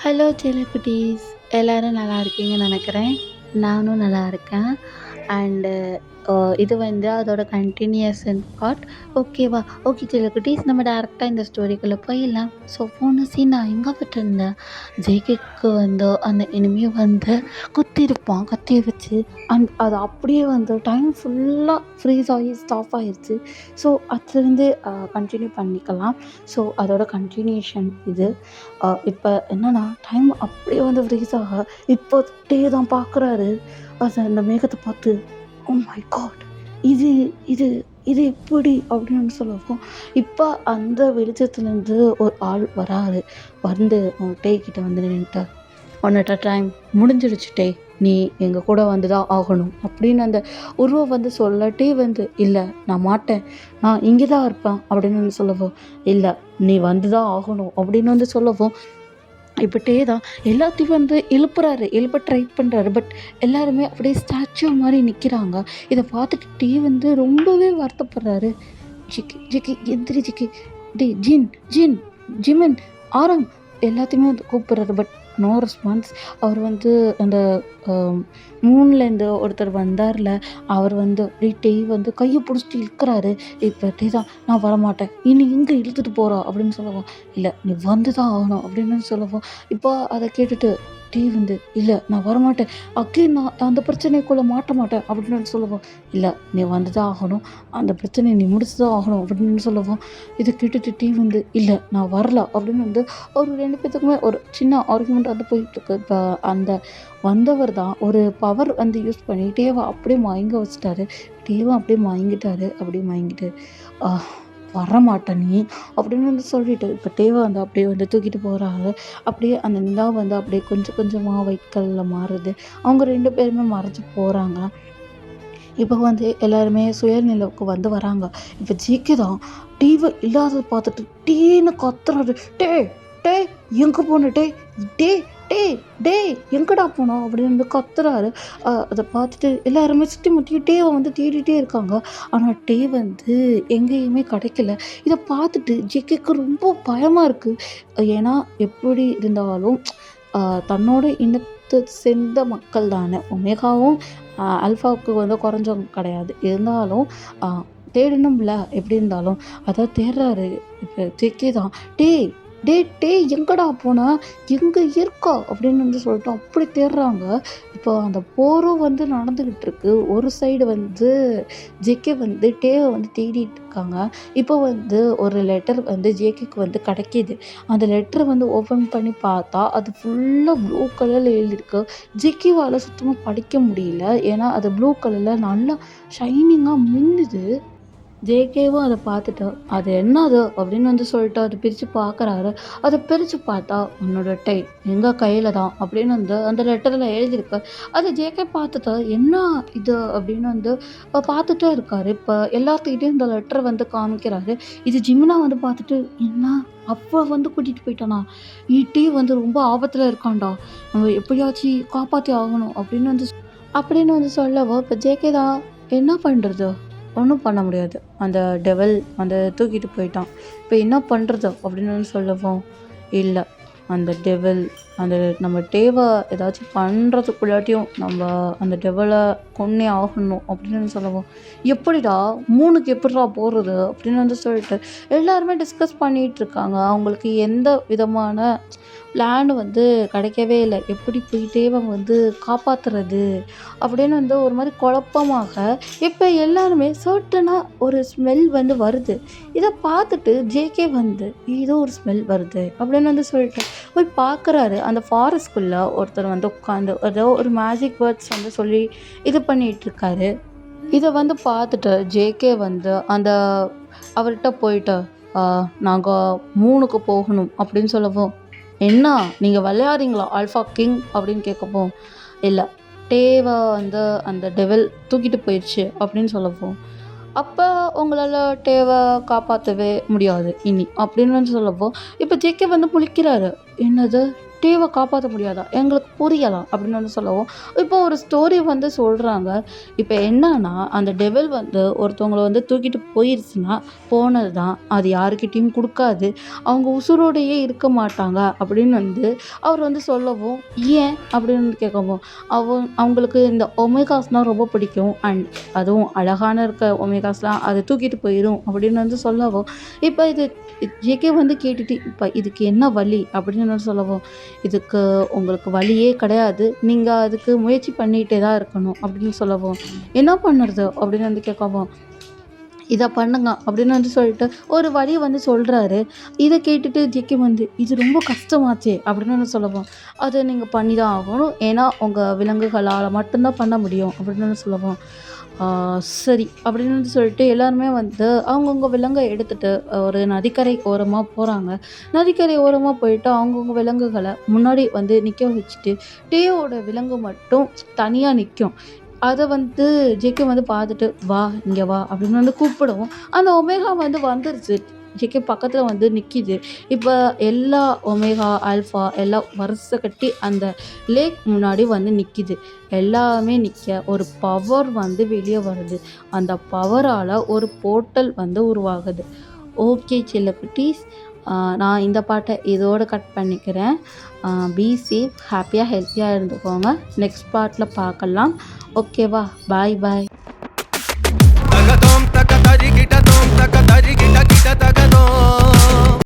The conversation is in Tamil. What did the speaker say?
ஹலோ செல்லக்குட்டீஸ்! எல்லாரும் நல்லா இருக்கீங்கன்னு நெனைக்கிறேன். நானும் நல்லா இருக்கேன். அண்டு இது வந்து அதோட கன்டினியூயேஷன் பார்ட். ஓகேவா? ஓகே செல்லக்குட்டீஸ், நம்ம டைரக்ட்டா இந்த ஸ்டோரிக்குள்ள போயிடலாம். ஸோ போன சீன் நான் எங்க விட்டுருந்தேன்? ஜேகேக்கு வந்து அந்த எனிமி வந்து குத்திருப்பான். கத்திய வச்சு அது அப்படியே வந்து டைம் ஃபுல்லா ஃப்ரீஸ் ஆகி ஸ்டாப் ஆயிருச்சு. ஸோ அதுலேருந்து கன்டின்யூ பண்ணிக்கலாம். ஸோ அதோட கன்டினியூஷன் இது. இப்போ என்னன்னா டைம் அப்படியே வந்து ஃப்ரீஸ் ஆக இப்போ டே தான் பார்க்குறாரு. அது அந்த மேகத்தை பார்த்து, ஓ மை காட்! இது இது இது எப்படி அப்படின்னு சொல்லவும், இப்போ அந்த வெளிச்சத்துலேருந்து ஒரு ஆள் வராரு. வந்து டே கிட்ட வந்து நின்னுட்டு, உன்னோட டைம் முடிஞ்சிடுச்சு டே, நீ எங்கள் கூட வந்து தான் ஆகணும் அப்படின்னு அந்த உருவம் வந்து சொல்லட்டே வந்து, இல்லை நான் மாட்டேன், நான் இங்கே தான் இருப்பேன் அப்படின்னு வந்து சொல்லவும், இல்லை நீ வந்து தான் ஆகணும் அப்படின்னு வந்து சொல்லவும், இப்போ டே தான் எல்லாத்தையும் வந்து எழுப்ப ட்ரை பண்ணுறாரு. பட் எல்லாருமே அப்படியே ஸ்டாச்சு மாதிரி நிற்கிறாங்க. இதை பார்த்துட்டு டே வந்து ரொம்பவே வருத்தப்படுறாரு. ஜிக்கி ஜிக்கி எந்திரி ஜிக்கி, டி ஜின் ஜின் ஜிமின் ஆரம் எல்லாத்தையுமே வந்து கூப்பிட்றாரு. But no response. அவர் வந்து அந்த மூன்லேருந்து ஒருத்தர் வந்தார்ல, அவர் வந்து அப்படியே டே வந்து கையை பிடிச்சிட்டு இழுக்கிறாரு. இப்போ டே தான், நான் வரமாட்டேன், இனி எங்கே இழுத்துட்டு போகிறா அப்படின்னு சொல்லவும், இல்லை நீ வந்து தான் ஆகணும் அப்படின்னு சொல்லவும், இப்போ அதை கேட்டுட்டு டே வந்து, இல்லை நான் வரமாட்டேன், அகெயின் நான் அந்த பிரச்சனைக்குள்ளே மாட்ட மாட்டேன் அப்படின்னு சொல்லவும், இல்லை நீ வந்து தான் ஆகணும், அந்த பிரச்சனையை நீ முடிச்சு தான் ஆகணும் அப்படின்னு சொல்லவும், இதை கேட்டுட்டு டே வந்து, இல்லை நான் வரல அப்படின்னு வந்து ஒரு 2 பேத்துக்குமே ஒரு சின்ன ஆர்குமெண்ட் வந்து போயிட்டுருக்கு. இப்போ அந்த வந்தவர் தான் ஒரு பவர் வந்து யூஸ் பண்ணி டேவை அப்படியே மயங்க வச்சுட்டாரு. டேவும் அப்படியே மயங்கிட்டு வரமாட்டேன் நீ அப்படின்னு வந்து சொல்லிட்டு இப்போ டேவை வந்து அப்படியே வந்து தூக்கிட்டு போகிறாங்க. அப்படியே அந்த நிலா வந்து அப்படியே கொஞ்சம் கொஞ்சமாக வைக்கலில் மாறுது. அவங்க 2 பேருமே மறைஞ்சு போகிறாங்க. இப்போ வந்து எல்லாருமே சுயநிலவுக்கு வந்து வராங்க. இப்போ ஜிகே தான் டிவி இல்லாததை பார்த்துட்டு டீன்னு கத்துறாரு. டே டே எங்கே போன டே டே டே டே எங்கடா போனோம் அப்படின்னு வந்து கத்துறாரு. அதை பார்த்துட்டு எல்லாருமே சுற்றி முற்றி டேவை வந்து தேடிட்டே இருக்காங்க. ஆனால் டே வந்து எங்கேயுமே கிடைக்கல. இதை பார்த்துட்டு ஜிகேக்கு ரொம்ப பயமாக இருக்குது. ஏன்னா எப்படி இருந்தாலும் தன்னோட இனத்தை சேர்ந்த மக்கள் தானே. ஒமேகாவும் அல்ஃபாவுக்கு வந்து குறைஞ்சவங்க கிடையாது. இருந்தாலும் தேடணும்ல எப்படி இருந்தாலும். அதான் தேடுறாரு. இப்போ ஜேகே தான், டே டே டே எங்கடா போனா, எங்கே இருக்கா அப்படின்னு வந்து சொல்லிட்டு அப்படி தேடுறாங்க. இப்போ அந்த போரும் வந்து நடந்துக்கிட்டு இருக்கு. ஒரு சைடு வந்து ஜேகே வந்து டேவை வந்து தேடிட்டு இருக்காங்க. இப்போ வந்து ஒரு லெட்டர் வந்து ஜேகேக்கு வந்து கிடைக்கிது. அந்த லெட்டரை வந்து ஓப்பன் பண்ணி பார்த்தா அது ஃபுல்லாக ப்ளூ கலரில் எழுதியிருக்கு. ஜேகேவால் சுத்தமாக படிக்க முடியல. ஏன்னா அது ப்ளூ கலரில் நல்லா ஷைனிங்காக மின்னுது. ஜேகேவும் அதை பார்த்துட்டு, அது என்னது அப்படின்னு வந்து சொல்லிட்டு அதை பிரித்து பார்க்குறாரு. அதை பிரித்து பார்த்தா, உன்னோட டை எங்கள் கையில் தான் அப்படின்னு வந்து அந்த லெட்டரில் எழுதியிருக்கு. அதை ஜேகே பார்த்துட்டு, என்ன இது அப்படின்னு வந்து பார்த்துட்டே இருக்காரு. இப்போ எல்லாத்துக்கிட்டையும் இந்த லெட்டரை வந்து காமிக்கிறாரு. இது ஜிமினா வந்து பார்த்துட்டு, என்ன அப்போ வந்து கூட்டிகிட்டு போயிட்டானா, டீ வந்து ரொம்ப ஆபத்தில் இருக்கான்டா, நம்ம எப்படியாச்சும் காப்பாற்றி ஆகணும் அப்படின்னு வந்து சொல்லவோ, இப்போ ஜேகே தான் என்ன பண்ணுறது, ஒன்றும் பண்ண முடியாது, அந்த டெவல் அந்த தூக்கிட்டு போயிட்டான், இப்போ என்ன பண்ணுறது அப்படின்னு வந்து சொல்லவும், இல்லை அந்த டெவல் அந்த நம்ம டேவை ஏதாச்சும் பண்ணுறதுக்குள்ளாட்டியும் நம்ம அந்த டெவலை கொன்னே ஆகணும் அப்படின்னு சொல்லவும், எப்படிடா 3க்கு எப்படிடா போகிறது அப்படின்னு வந்து சொல்லிட்டு எல்லாருமே டிஸ்கஸ் பண்ணிகிட்டு இருக்காங்க. அவங்களுக்கு எந்த விதமான பிளான் வந்து கிடைக்கவே இல்லை. எப்படி போய் டேவை வந்து காப்பாற்றுறது அப்படின்னு வந்து ஒரு மாதிரி குழப்பமாக இப்போ எல்லாருமே சர்ட்டனாக ஒரு ஸ்மெல் வந்து வருது. இதை பார்த்துட்டு ஜேகே வந்து ஏதோ ஒரு ஸ்மெல் வருது அப்படின்னு வந்து சொல்லிட்டு போய் பார்க்குறாரு. அந்த ஃபாரஸ்ட்குள்ளே ஒருத்தர் வந்து உட்காந்து ஏதோ ஒரு மேஜிக் வேர்ட்ஸ் வந்து சொல்லி இது பண்ணிகிட்ருக்காரு. இதை வந்து பார்த்துட்டு ஜேகே வந்து அந்த அவர்கிட்ட போயிட்டு, நாங்கள் 3க்கு போகணும் அப்படின்னு சொல்லவும், என்ன நீங்கள் விளையாடுறீங்களா ஆல்ஃபா கிங் அப்படின்னு கேட்கப்போ, இல்லை டேவை வந்து அந்த டெவில் தூக்கிட்டு போயிடுச்சு அப்படின்னு சொல்லவும், அப்போ உங்களால் டேவை காப்பாற்றவே முடியாது இனி அப்படின்னு வந்து சொல்லப்போ, இப்போ ஜேகே வந்து முழிக்கிறாரு. என்னது டேவ காப்பாத்த முடியாதா? எங்களுக்கு புரியல அப்படின்னு வந்து சொல்லவும், இப்போ ஒரு ஸ்டோரி வந்து சொல்றாங்க. இப்ப என்னன்னா, அந்த டெவில் வந்து ஒருத்தவங்கள வந்து தூக்கிட்டு போயிருச்சுன்னா, போனது தான். அது யாருக்கிட்டயும் குடுக்காது. அவங்க உசுரோடயே இருக்க மாட்டாங்க அப்படின்னு வந்து அவர் வந்து சொல்லவும், "ஏன்?" அப்படின்னு வந்து கேட்கவும், அவங்களுக்கு இந்த ஒமேகாஸ்னா ரொம்ப பிடிக்கும். அண்ட் அதுவும் அழகான இருக்க ஒமேகாஸ்லாம் அது தூக்கிட்டு போயிரும் அப்படின்னு வந்து சொல்லவும், இப்ப இது ஜேகே வந்து கேட்டுட்டு, "இப்ப இதுக்கு என்ன வழி?" அப்படின்னு வந்து சொல்லவும், "இதுக்கு உங்களுக்கு வழியே கிடையாது. நீங்க அதுக்கு முயற்சி பண்ணிட்டே தான் இருக்கணும்." அப்படின்னு சொல்லவும், "என்ன பண்ணுறது?" அப்படின்னு வந்து கேட்கவும், "இத பண்ணுங்க." அப்படின்னு வந்து சொல்லிட்டு ஒரு வழி வந்து சொல்றாரு. இத கேட்டுட்டு ஜிகே வந்து, "இது ரொம்ப கஷ்டமாச்சே!" அப்படின்னு வந்து சொல்லவும், "அத நீங்க பண்ணி தான் ஆகணும். ஏன்னா, உங்க விலங்குகளால மட்டும் தான் பண்ண முடியும்." அப்படின்னு வந்து சொல்லவும், "ஆ சரி." அப்படின்னு வந்து சொல்லிட்டு எல்லாருமே வந்து அவங்கவங்க விலங்க எடுத்துட்டு ஒரு நதிக்கரை ஓரமா போறாங்க. நதிக்கரை ஓரமா போயிட்டு அவங்கவங்க விலங்குகள முன்னாடி வந்து நிக்க வச்சுட்டு, டேயோட விலங்கு மட்டும் தனியா நிக்கும். அத வந்து ஜேகே வந்து பார்த்துட்டு, "வா, இங்க வா" அப்படின்னு வந்து கூப்பிடவும், அந்த ஒமேகா வந்து வந்துருச்சு. ஜேகே பக்கத்துல வந்து நிக்கிது. இப்ப எல்லா ஒமேகா, ஆல்ஃபா எல்லாம் வரிசை கட்டி அந்த லேக் முன்னாடி வந்து நிக்கிது. எல்லாமே நிக்க ஒரு பவர் வந்து வெளிய வருது. அந்த பவரால ஒரு போர்ட்டல் வந்து உருவாகுது. ஓகே செல்லக்குட்டீஸ், நான் இந்த பாட்ட இதோட கட் பண்ணிக்கிறேன். பி சேஃப், ஹேப்பியா, ஹெல்த்தியா இருந்துக்கோங்க. நெக்ஸ்ட் பார்ட்ல பார்க்கலாம். ஓகேவா? பாய் பாய்.